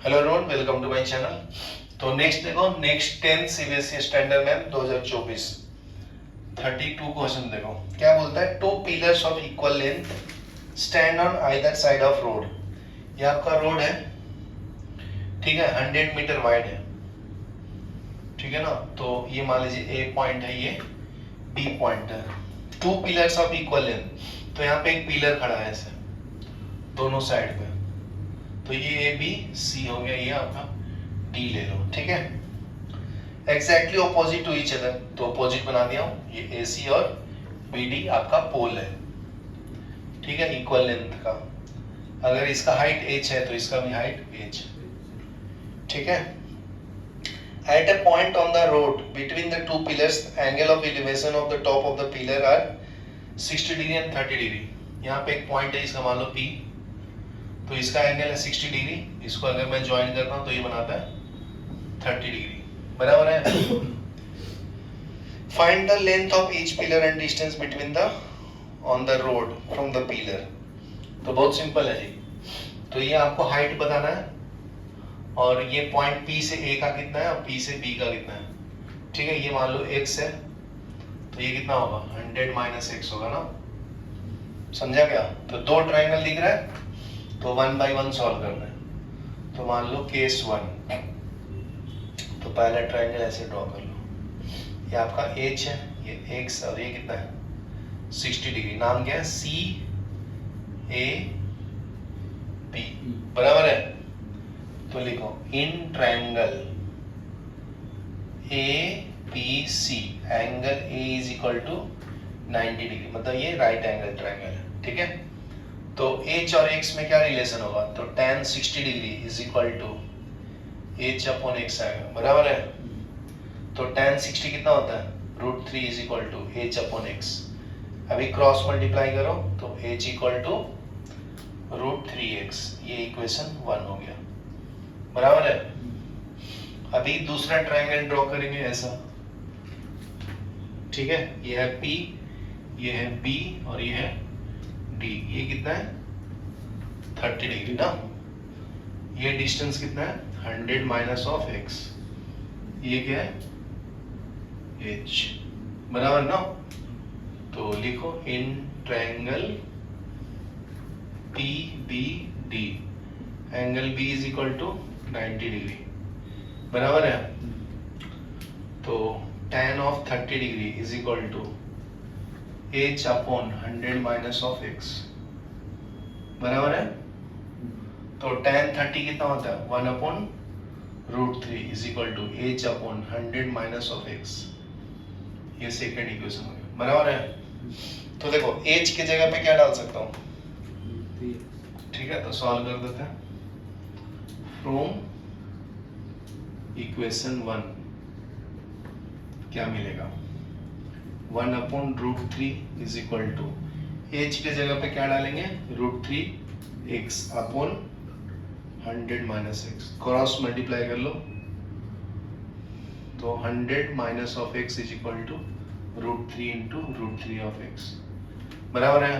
Hello everyone, welcome to my channel. तो next देखो, next 10 CBSE standard math 2024 32 question देखो क्या बोलता है। Two pillars of equal length stand on either side of road. ये आपका रोड है, ठीक है, 100 मीटर वाइड है, ठीक है ना। तो ये मान लीजिए ए पॉइंट है, ये बी पॉइंट है। Two pillars of equal length, तो यहाँ पे एक पिलर खड़ा है ऐसे दोनों साइड पे, तो ये ए बी सी हो गया, ये आपका डी ले लो, ठीक है। Exactly opposite to each other, तो ऑपोजिट बना दिया हूं, ये ए सी और बी डी आपका पोल है, ठीक है, इक्वल लेंथ का। अगर इसका हाइट h है तो इसका भी हाइट h, ठीक है। At a point on the road between the two pillars angle of elevation of the top of the pillar are 60 degree and 30 degree. यहाँ पे एक पॉइंट है, इसका मान लो P, तो इसका एंगल है 60 डिग्री। इसको अगर मैं ज्वाइन करता हूं तो ये बनाता है 30 डिग्री, बराबर है। Find the length of each pillar and distance between the on the road from the pillar. तो बहुत सिंपल है जी। तो ये आपको हाइट बताना है, और ये पॉइंट P से A का कितना है और P से B का कितना है, ठीक है। ये मान लो x है, तो ये कितना होगा 100 माइनस x होगा ना, समझा क्या। तो दो ट्राइंगल दिख रहा है, तो 1 बाई 1 सॉल्व करना है। तो मान लो केस 1, तो पहला ट्राइंगल ऐसे ड्रॉ कर लो। ये आपका h है, ये x और ये कितना है 60 डिग्री। नाम क्या है, सी ए पी, बराबर है। तो लिखो in triangle A P C angle A is equal to 90 degree, मतलब ये राइट एंगल ट्राइंगल है, ठीक है। तो h और x में क्या रिलेशन होगा, तो tan 60 degree is equal to h upon x आएगा, बराबर है। तो tan 60 कितना होता है, √3 is equal to h upon x। अभी क्रॉस मल्टीप्लाई करो तो h इक्वल टू √3x, ये इक्वेशन 1 हो गया, बराबर है। अभी दूसरा ट्राइंगल ड्रॉ करेंगे ऐसा, ठीक है। ये है P, ये है B और ये है D। ये कितना है 30 डिग्री ना। ये डिस्टेंस कितना है 100 माइनस ऑफ x, ये क्या है h, बराबर ना। तो लिखो in triangle PBD angle B is equal to 90 degree, बराबर है। तो tan of 30 degree is equal to h upon 100 minus of x, बराबर है। तो tan 30 कितना होता है 1 upon √3 is equal to h upon 100 minus of x, ये सेकंड इक्वेशन हो गया, बराबर है। तो देखो h की जगह पे क्या डाल सकता हूँ, ठीक है। तो सॉल्व कर देते हैं। फ्रॉम इक्वेशन 1 क्या मिलेगा, 1 upon √3 is equal to h के जगह पे क्या डालेंगे √3x upon 100 minus x, cross multiply कर लो। तो 100 minus of x is equal to √3 into √3 of x, बराबर है।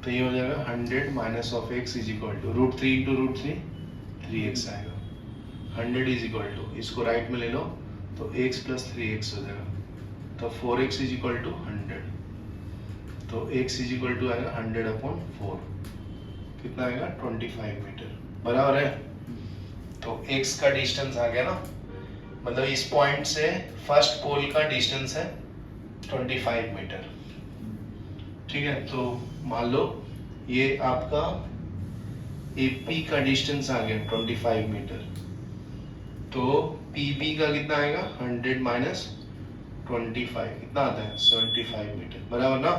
तो ये हो जाएगा 100 minus of x is equal to √3 into √3 3x आएगा। 100 इज इक्वल टू, इसको राइट में ले लो तो x प्लस 3x हो जाएगा, तो 4x इज इक्वल टू 100। तो x इज इक्वल टू आएगा 100 अपॉन 4, कितना आएगा 25 मीटर, बराबर है। तो x का डिस्टेंस आ गया ना, मतलब इस पॉइंट से फर्स्ट पोल का डिस्टेंस है 25 मीटर, ठीक है। तो मान लो ये आपका AP का डिस्टेंस आ गया 25 मीटर, तो PB का कितना आएगा 100 माइनस 25 कितना आता है 75 मीटर, बराबर ना।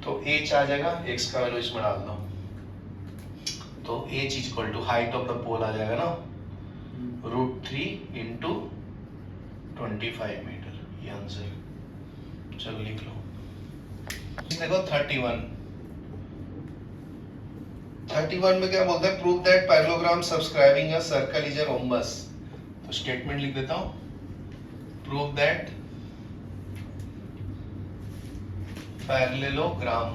तो h आ जाएगा, x का वैल्यू इसमें डाल दो, तो h is equal to height of the pole आ जाएगा ना √3 इंटू 25 मीटर, ये आंसर। चलो लिख लो। देखो 31 में क्या बोलता है, prove that parallelogram subscribing a circle is a rhombus. तो स्टेटमेंट लिख देता हूं, prove that parallelogram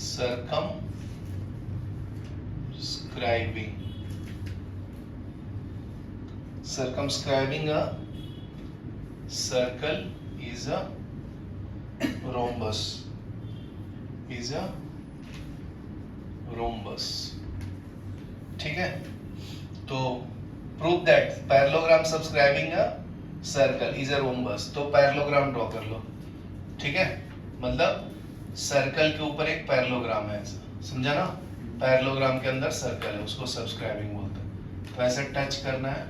circumscribing a circle is a rhombus. ठीक है, तो prove that parallelogram subscribing a circle is a rhombus. तो पैरेललोग्राम ड्रॉ कर लो. ठीक है, मतलब सर्कल के ऊपर एक पैरेललोग्राम है, ऐसा समझा ना. पैरेललोग्राम के अंदर सर्कल है, उसको सब्सक्राइबिंग बोलते हैं. तो ऐसे टच करना है,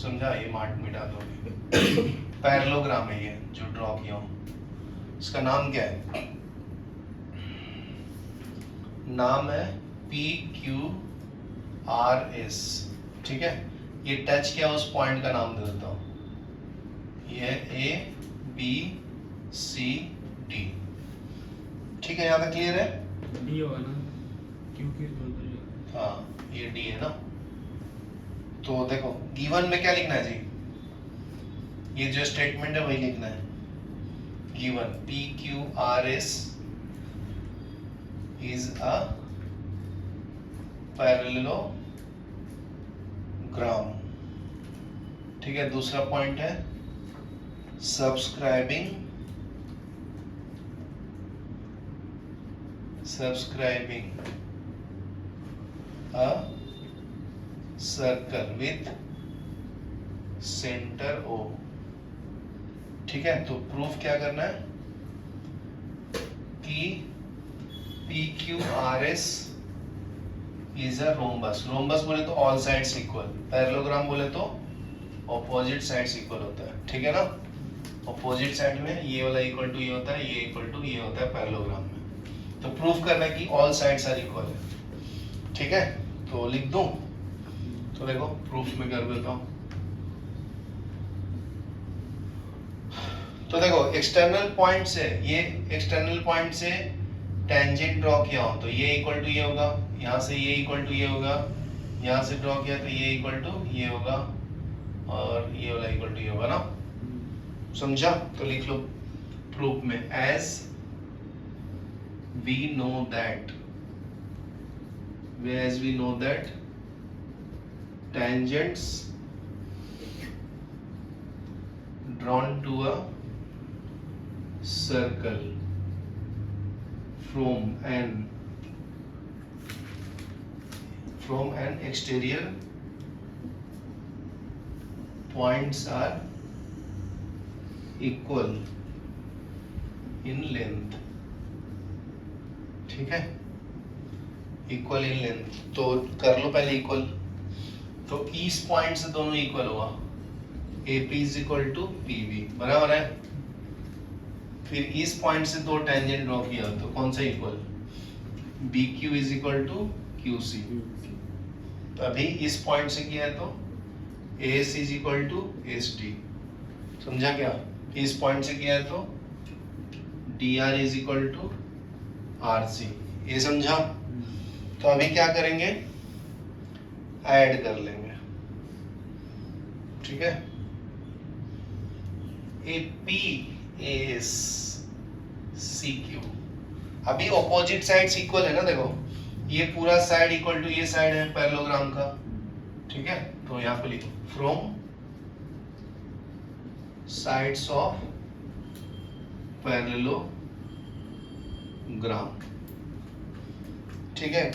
समझा. ये मार्क मिटा दो. पैरेललोग्राम है ये जो ड्रॉ किया हूं. इसका नाम क्या है? नाम है PQRS. ठीक है, ये टच किया उस पॉइंट का नाम दे देता हूं. ये ABCD. ठीक है, यहाँ तक क्लियर है? डी होगा ना, क्योंकि हाँ ये डी है ना. तो देखो गिवन में क्या लिखना है जी? ये जो स्टेटमेंट है वही लिखना है. Given PQRS is a parallelogram. ठीक है, दूसरा पॉइंट है subscribing a circle with center O. ठीक है, तो प्रूफ क्या करना है कि PQRS is a rhombus. rhombus बोले तो all sides equal, पैरेललोग्राम बोले तो opposite sides equal होता है. ठीक है ना, opposite side में ये वाला इक्वल टू ये होता है, ये इक्वल टू ये होता है पैरेललोग्राम में. तो प्रूफ करना है कि all sides are equal है. ठीक है, तो लिख दूं. तो देखो प्रूफ में कर देता हूं. तो देखो एक्सटर्नल पॉइंट से, ये एक्सटर्नल पॉइंट से टेंजेंट ड्रॉ किया हो तो ये इक्वल टू ये होगा, यहाँ से ये इक्वल टू ये होगा, यहाँ से ड्रॉ किया तो ये इक्वल टू ये होगा, और ये वाला इक्वल टू ये होगा ना. समझा? तो लिख लो प्रूफ में, as we know that tangents drawn to a circle from an exterior points are equal in length. ठीक है, इक्वल इन लेंथ. तो कर लो पहले इक्वल. तो इस पॉइंट से दोनों इक्वल हुआ, AP is equal to PB, बराबर है. फिर इस पॉइंट से दो टेंजेंट ड्रॉ किया तो कौन सा equal? BQ is equal to QC. तो अभी इस पॉइंट से किया है तो AS is equal to SD. समझा क्या? इस पॉइंट से किया है तो DR is equal to RC. ये समझा? तो अभी क्या करेंगे? ऐड कर लेंगे. ठीक है, APAS CQ. अभी ऑपोजिट साइड्स इक्वल है ना. देखो ये पूरा साइड इक्वल टू ये साइड है पैरेललोग्राम का. ठीक है, तो यहाँ पे लिखो फ्रॉम साइड्स ऑफ पैरेललोग्राम. ठीक है,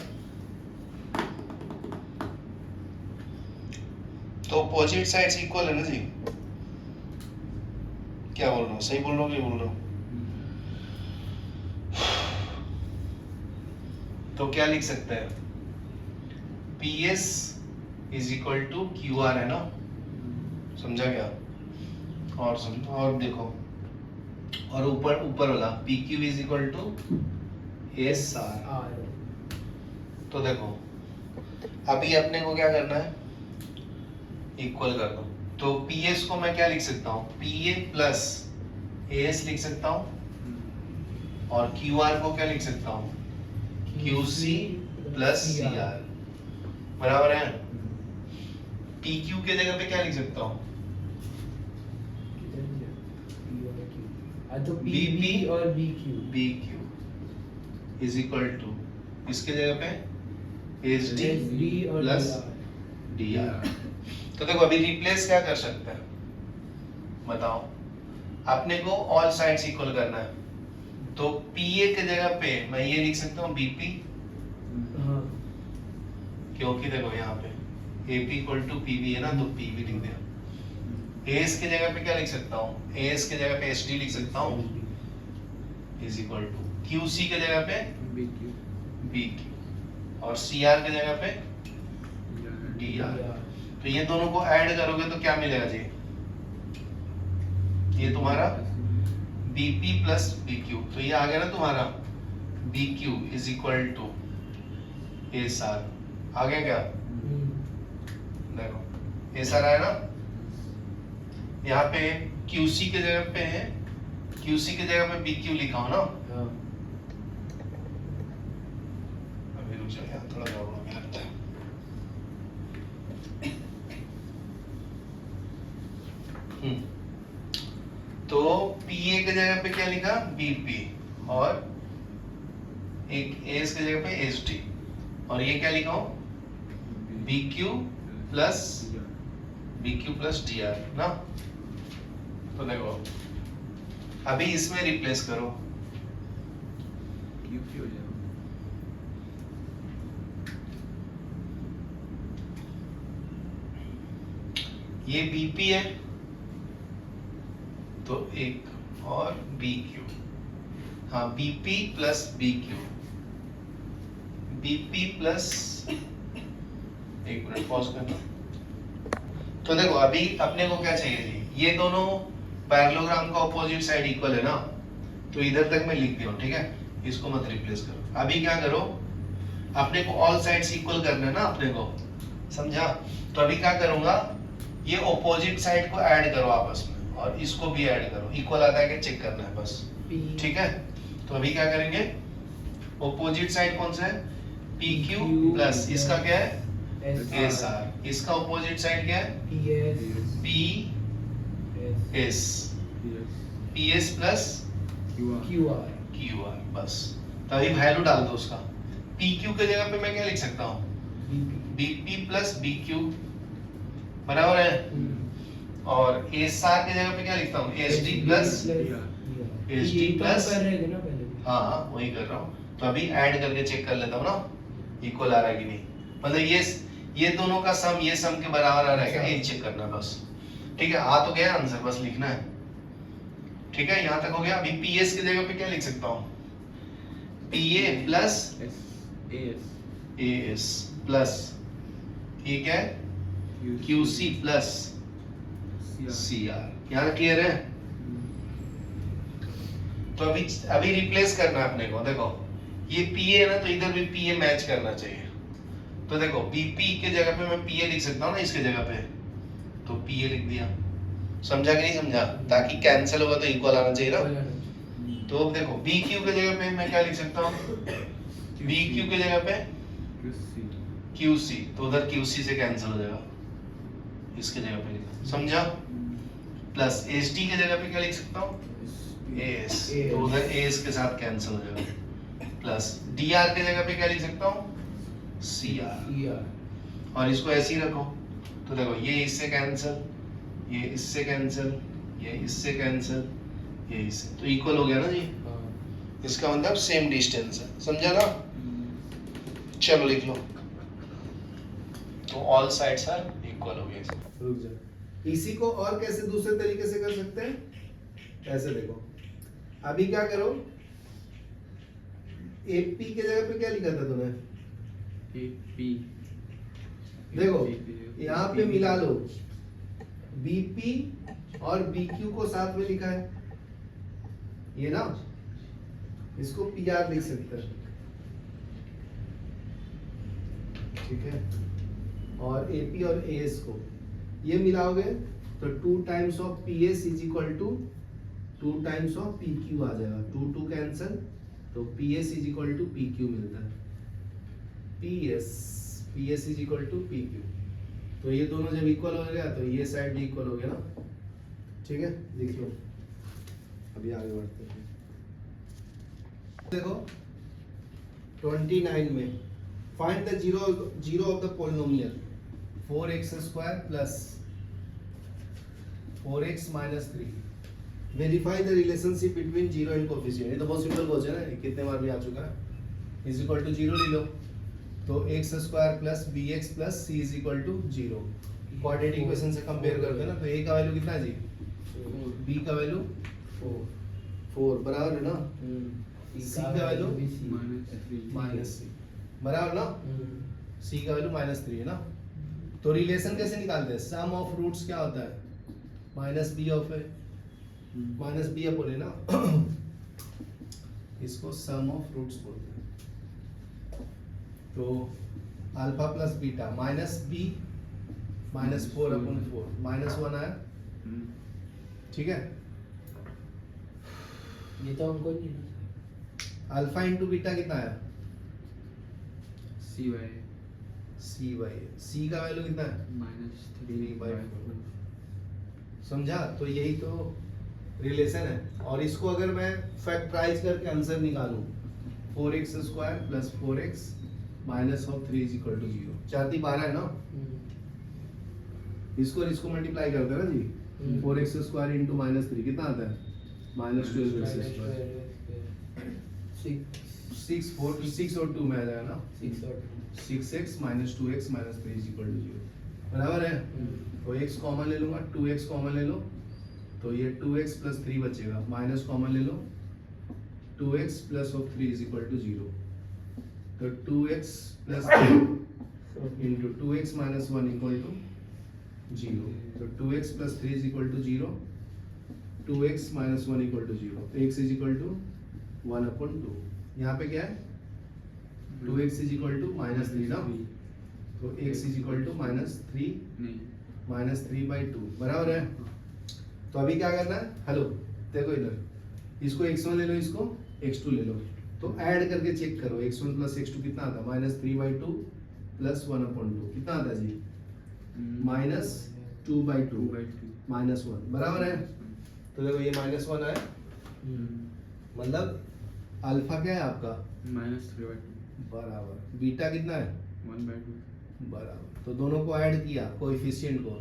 तो अपोजिट साइड्स इक्वल है ना जी. क्या बोल रहा हूँ, सही बोल रहा हूँ कि बोल रहा हूँ? तो क्या लिख सकते हैं? PS is equal to QR है ना. समझा क्या? और देखो, और ऊपर वाला PQ is equal to SR. तो देखो अभी अपने को क्या करना है? इक्वल कर दो. तो PS को मैं क्या लिख सकता हूँ? PA प्लस AS लिख सकता हूँ, और QR को क्या लिख सकता हूँ? QC plus CR. बराबर है. PQ के जगह पे क्या लिख सकता हूँ? तो BP PB और BQ BQ is equal to इसके जगह पे SD SD और प्लस DR DR। तो देखो अभी रिप्लेस क्या कर सकते हैं बताओ, अपने को ऑल साइड्स इक्वल करना है, तो PA के जगह पे मैं ये लिख सकता हूँ BP, हाँ क्योंकि देखो यहाँ पे AP इक्वल टू PB है ना, तो PB लिख दिया। AS के जगह पे क्या लिख सकता हूँ, AS के जगह पे SD लिख सकता हूँ इज इक्वल टू QC के जगह पे BQ BQ और CR के जगह पे DR। तो ये दोनों को ऐड करोगे तो क्या मिलेगा जी, ये तुम्हारा BP प्लस BQ, तो ये आ गया ना तुम्हारा BQ is equal to SR। आ गया क्या, देखो SR आया ना, यहाँ पे QC के जगह पे है, QC के जगह पे BQ लिखा हो ना, हाँ अभी रुक जाओ यहाँ थोड़ा गड़बड़ हो गया लगता है। तो PA के जगह पे क्या लिखा BP और एक AS के जगह पे SD, और ये क्या लिखा हो BQ प्लस DR ना। तो देखो अभी इसमें रिप्लेस करो, QQ हो जाएगा ये BP है तो एक और BQ, हाँ BP plus BQ, BP plus, एक मिनट पॉज करना। तो देखो अभी अपने को क्या चाहिए जी, ये दोनों पैरेललोग्राम का ऑपोजिट साइड इक्वल है ना, तो इधर तक मैं लिख दिया हूं, ठीक है, इसको मत रिप्लेस करो। अभी क्या करो, अपने को ऑल साइड्स इक्वल करना है ना अपने को, समझा। तो अभी क्या करूंगा, ये ऑपोजिट साइड को ऐड करो आपस में और इसको भी ऐड करो, इक्वल आता है कि चेक करना है बस, ठीक है। तो अभी क्या करेंगे, ऑपोजिट साइड कौन सा है PQ प्लस इसका क्या है SR, इसका ऑपोजिट साइड क्या है PS प्लस QR, बस। तो अभी वैल्यू डाल दो उसका, PQ के जगह पे मैं क्या लिख सकता हूँ BP प्लस BQ बराबर है, और SR के जगह पे क्या लिखता हूँ SD प्लस हाँ वही कर रहा हूँ। तो अभी ऐड करके चेक कर लेता हूँ ना इक्वल आ रहा है कि नहीं, मतलब ये दोनों का सम ये सम के बराबर आ रहा है क्या, ये चेक करना है बस, ठीक है। आ तो गया आंसर, बस लिखना है, ठीक है। यहाँ तक हो गया। अभी PS की जगह पे क्या लिख सकता हूँ, PA प्लस AS प्लस ये क्या है QC प्लस CR। यहाँ तक क्लियर है। तो अभी रिप्लेस करना है अपने को, देखो ये PA है ना, तो इधर भी PA मैच करना चाहिए। तो देखो BP के जगह पे मैं PA लिख सकता हूँ ना इसके जगह पे, तो PA लिख दिया, समझा कि नहीं समझा, ताकि कैंसिल होगा तो इक्वल आना चाहिए ना। तो अब देखो BQ के जगह पे मैं क्या लिख सकता हूँ, BQ के जगह पे QC, तो उधर QC से कैंसिल हो जाएगा, इसके जगह पे लिखा, समझा। प्लस SD के जगह पे क्या लिख सकता हूँ AS, तो उधर AS के साथ कैंसिल हो जाएगा, प्लस DR के जगह पे क्या लिख सकता हूँ CR, और इसको ऐसे ही रखो। तो देखो ये इससे कैंसिल, ये इससे कैंसिल, ये इससे कैंसिल, ये इससे, तो इक्वल हो गया ना जी, इसका मतलब सेम डिस्टेंस है, समझा ना। चलो लिख लो, तो ऑल साइड्स आर इक्वल हो गए। रुक जा, इसी को और कैसे दूसरे तरीके से कर सकते हैं, ऐसे देखो। अभी क्या करो, AP के जगह पे क्या लिखा था तूने, देखो यहाँ पे मिला लो, BP और BQ को साथ में लिखा है, ये ना, इसको PR लिख सकते हैं, ठीक है। और AP और AS को ये मिलाओगे तो 2 times of PS is equal to 2 times of PQ आ जाएगा, 2 कैंसल, तो PS is equal to PQ मिलता है, PS is equal to PQ। तो ये दोनों जब इक्वल हो गया तो ये साइड भी इक्वल हो गया ना, ठीक है, लिख लो। अभी आगे बढ़ते हैं। देखो 29 में find the zero of the polynomial 4x square plus 4x minus 3। Verify the relationship between zero and coefficient. ये तो बहुत सिंपल क्वेश्चन है, कितने बार भी आ चुका है। इज इक्वल टू जीरो ले लो तो x square plus bx plus c is equal to zero. Quadratic equation से कंपेयर करते हैं ना, तो a का वैल्यू कितना है जी, b का वैल्यू 4 बराबर है ना, c का वैल्यू माइनस c बराबर ना, c का वैल्यू -3 है ना। तो रिलेशन कैसे निकालते हैं, सम ऑफ रूट्स क्या होता है, minus b of a minus b upon a ना, इसको सम ऑफ रूट्स बोलते हैं। तो alpha plus beta minus b minus 4 upon 4 -1 आया, ठीक है। ये तो हमको नहीं है। अल्फा इंटू बीटा कितना आया, सी बाई सी का वैल्यू कितना है, 3/4। समझा, तो यही तो रिलेशन है। और इसको अगर मैं फैक्टराइज करके आंसर निकालूं 4x square plus 4x minus of 3 is equal to 0, 4×3 12 है ना। इसको और इसको मल्टीप्लाई करते हैं ना जी, 4x स्क्वायर इंटू -3 कितना आता है, -12x स्क्वायर। 6 और 2 में आ जाएगा ना, 6x minus 2x minus 3 is equal to 0 बराबर है। तो x कॉमन ले लूंगा, 2x कॉमन ले लो तो ये 2x प्लस 3 बचेगा, माइनस कॉमन ले लो 2x plus of 3 is equal to 0। तो 2x plus 3 into 2x minus 1 equal to 0। तो 2x plus 3 is equal to 0, 2x minus 1 equal to 0। तो x इज इक्वल टू 1/2। यहाँ पे क्या है, 2x इज इक्वल टू -3 ना, तो x इज इक्वल टू -3/2 बराबर है। तो अभी क्या करना है, हेलो देखो इधर, इसको x1 ले लो, इसको x2 ले लो, तो ऐड करके चेक करो, x1 प्लस x2 कितना आता है, -3/2 प्लस 1/2 कितना आता है जी, -2/2 -1 बराबर है। तो देखो ये -1 है, मतलब अल्फा क्या है आपका, -3/2 बराबर, बीटा कितना है, 1/2 बराबर। तो दोनों को ऐड किया कोएफिशिएंट को,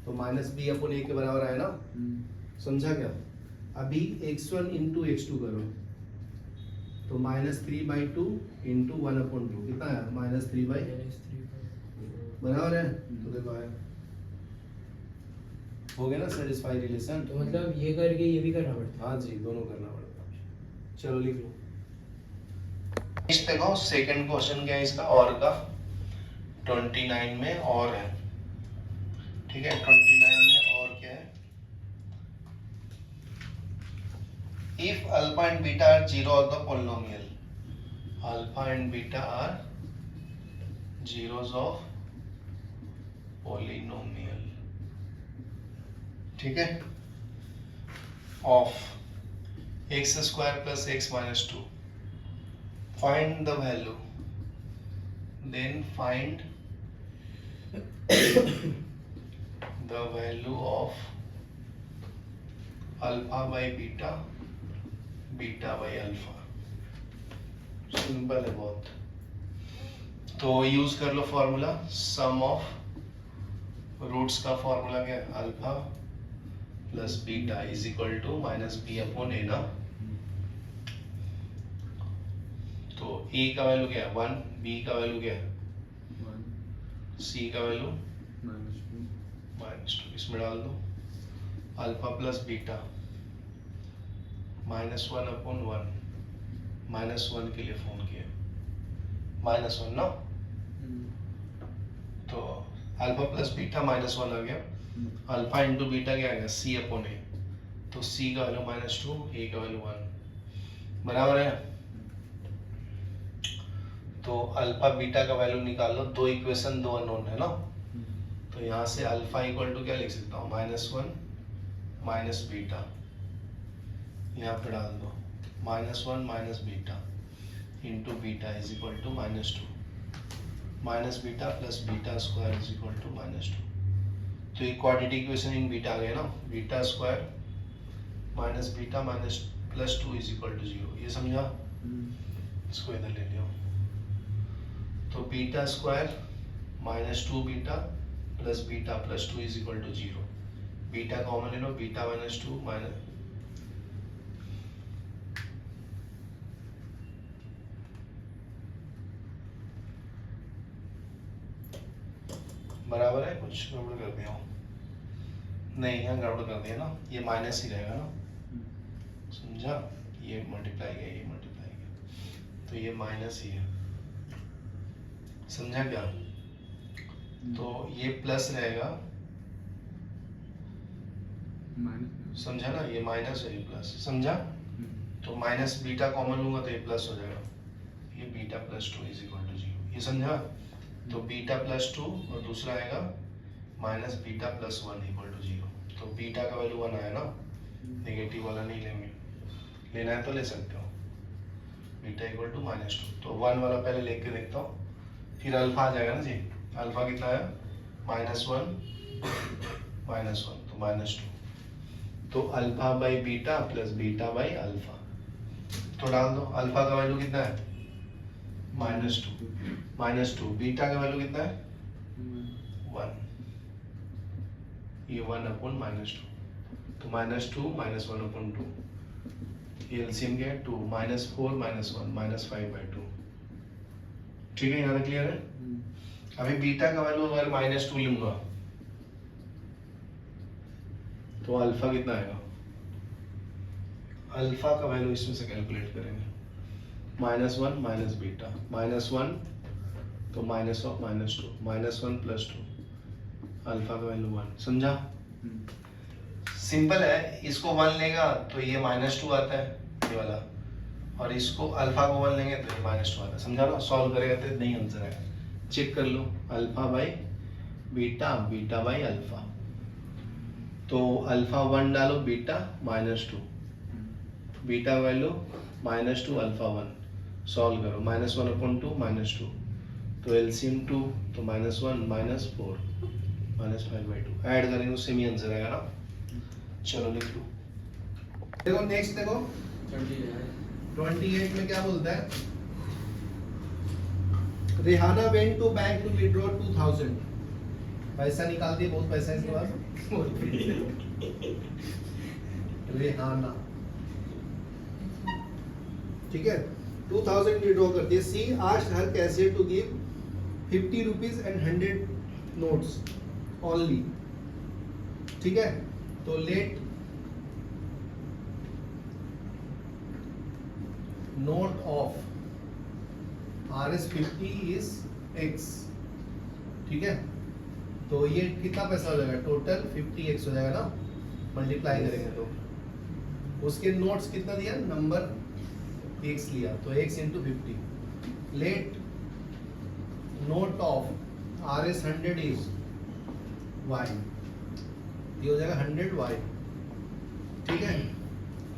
तो -b/a के बराबर आया ना, समझा क्या। अभी x1 इंटू x2 करो, तो -3/2 इंटू 1/2 कितना है, -3/, बराबर है। तो देखो आया, हो गया ना सेटिस्फाई रिलेशन। तो मतलब ये करके ये भी करना पड़ता हाँ जी, दोनों करना पड़ता। चलो लिख लो। नेक्स्ट देखो सेकंड क्वेश्चन क्या है इसका, और का 29 में और है, ठीक है। 29 में और क्या है, if alpha and beta are zero of the polynomial, alpha and beta are zeros of polynomial, ठीक है, of x square plus x minus 2, find the value, then find the value of alpha by beta, beta by alpha। Simple है बहुत। तो use कर लो formula, sum of roots का formula क्या है, alpha plus beta is equal to -b/a ना। तो a का वैल्यू क्या है 1, b का वैल्यू क्या है 1 c का वैल्यू -2 इसमें डाल दो, अल्फा प्लस बीटा -1/1, -1 के लिए फोन किया, -1 ना। तो अल्फा प्लस बीटा -1 आ गया, अल्फा इंटू बीटा क्या आएगा c/a, तो c का वैल्यू -2, a का वैल्यू 1 बराबर है। तो अल्फा बीटा का वैल्यू निकाल लो, दो इक्वेशन दो अननोन है ना, तो यहाँ से अल्फा इक्वल टू क्या लिख सकता हूँ, -1 माइनस बीटा, यहाँ पे डाल दो -1 minus beta into beta is equal to -2, minus beta plus beta square is equal to -2। तो ये क्वाड्रेटिक इक्वेशन इन बीटा आ गया ना, beta square minus beta minus plus 2 is equal to 0। ये समझा? इसको इधर ले लियो। तो beta square minus 2 beta plus beta plus 2 is equal to 0। Beta common ले लो, बीटा माइनस 2 माइनस बराबर है, कुछ गड़बड़ कर दिया हूँ? नहीं, यहाँ गड़बड़ कर दिया ना, ये माइनस ही रहेगा ना, समझा? ये मल्टीप्लाई गया, ये मल्टीप्लाई गया, तो ये माइनस ही है, समझा क्या? तो ये प्लस रहेगा, समझा ना? ये माइनस है, ये प्लस, समझा? तो माइनस बीटा कॉमन लूंगा तो ये प्लस हो जाएगा, ये beta plus 2 is equal to 0। ये समझा? तो बीटा प्लस 2 और दूसरा आएगा minus beta plus 1 equal to 0। तो बीटा का वैल्यू 1 आया ना, नेगेटिव वाला नहीं लेंगे, लेना है तो ले सकते हो। बीटा इक्वल टू माइनस 2, तो 1 वाला पहले लेके देखता हूँ, फिर अल्फा आ जाएगा ना जी। अल्फा कितना आया? माइनस 1 तो माइनस 2। तो alpha by beta plus beta by alpha, तो डाल दो। अल्फा का वैल्यू कितना है? -2। बीटा का वैल्यू कितना है? 1। ये 1/-2, तो -2 -1/2, ये एलसीएम क्या है? 2 -4 -1 -5/2। ठीक है, यहाँ तक क्लियर है? अभी बीटा का वैल्यू अगर -2 लूंगा तो अल्फा कितना आएगा? अल्फा का वैल्यू इसमें से कैलकुलेट करेंगे, -1 माइनस बीटा, -1 तो माइनस ऑफ -2, -1 + 2, अल्फा का वैल्यू 1। समझा? सिंपल है। इसको 1 लेगा तो ये -2 आता है, ये वाला, और इसको अल्फा को 1 लेंगे तो ये -2 आता है। समझा ना? सॉल्व करेगा तो नहीं आंसर आएगा। चेक कर लो, alpha by beta, beta by alpha, तो अल्फा 1 डालो, beta -2, beta value -2 alpha 1, solve करो, -1/2 -2, तो एलसीएम 2, तो -1 -4 -5/2, ऐड करेंगे उससे भी आंसर आएगा ना। चलो लिख लो। देखो नेक्स्ट, देखो 28 में क्या बोलता है? Rehana went to bank to withdraw 2000, पैसा निकाल दिए, बहुत पैसा है इसके पास। रेहाना, ठीक है, 2000 विड्रॉ कर दिए। She asked her cashier to give 50 rupees and 100 notes only, ठीक है। तो let note of RS50 is X, ठीक है। तो ये कितना पैसा हो जाएगा? टोटल 50X हो जाएगा ना, मल्टीप्लाई करेंगे तो उसके नोट्स कितना दिया? नंबर X लिया, तो X × 50। Let note of RS100 is Y, ये हो जाएगा 100Y, ठीक है।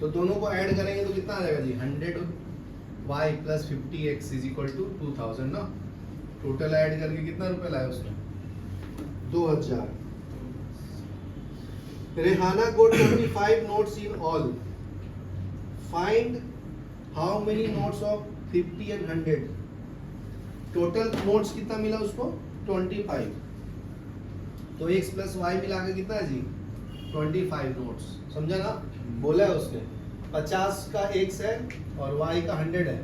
तो दोनों को ऐड करेंगे तो कितना आ जाएगा जी? 100Y + 50X = 2000 ना। टोटल ऐड करके कितना रुपए लाया उसने? 2000। Rehana got 25 notes in all. Find how many notes of 50 and 100. Total notes कितना मिला उसको? 25। तो x + y मिला के कितना है जी? 25 नोट्स। समझा ना? बोला है उसने 50 का x है और y का 100 है,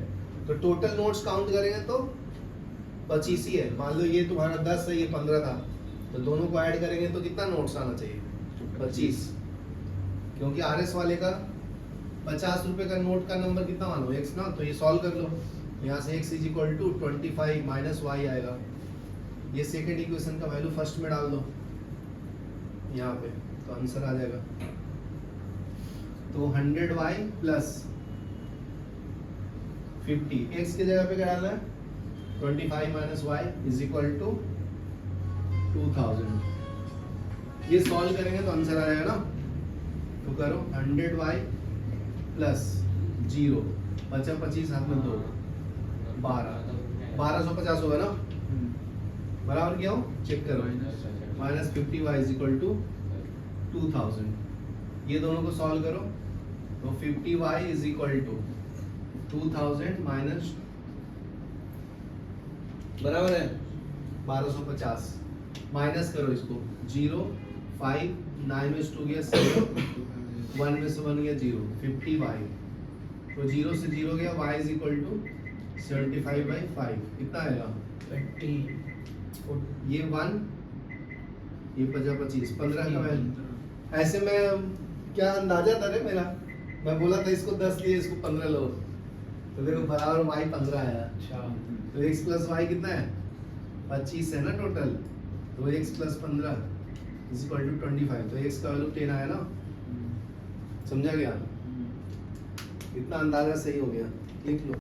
तो टोटल नोट्स काउंट करेंगे तो 25 ही है। मान लो ये तुम्हारा 10 है, ये 15 था, तो दोनों को ऐड करेंगे तो कितना नोट्स आना चाहिए? 25, क्योंकि RS वाले का 50 रुपए का नोट का नंबर कितना मानो? x ना। तो ये सॉल्व कर लो, यहाँ से x = 25 - y आएगा। ये सेकंड इक्वेशन का वैल्यू फर्स्ट में डाल दो यहाँ पे, तो आंसर आ जाएगा। तो 100y + 50, x की जगह पे क्या डालना है? 25 - y = 2000। ये सॉल्व करेंगे तो आंसर आ जाएगा ना। तो करो 100y + 0, बचा 25, हाथ में 2, 1250 होगा ना। बराबर क्या हो? चेक करो, -50y = 2000। ये दोनों को सॉल्व करो, तो 50y is equal to 2000 minus बराबर है 1250 माइनस करो इसको 0 5 9 में से 2 गया 0 1 में से 1 गया 0 50y तो 0 से 0 गया y इज इक्वल टू 75/5 कितना आएगा 20 ये 1 ये 25 15 का वैल्यू ऐसे में क्या अंदाजा था रे मेरा मैं बोला था इसको 10 लिए इसको 15 लो तो देखो बराबर y 15 आया अच्छा तो x प्लस y कितना है 25 है ना टोटल तो x प्लस 15 इज इक्वल टू 25 तो x का वैल्यू 10 आया ना समझा गया इतना अंदाजा सही हो गया लिख लो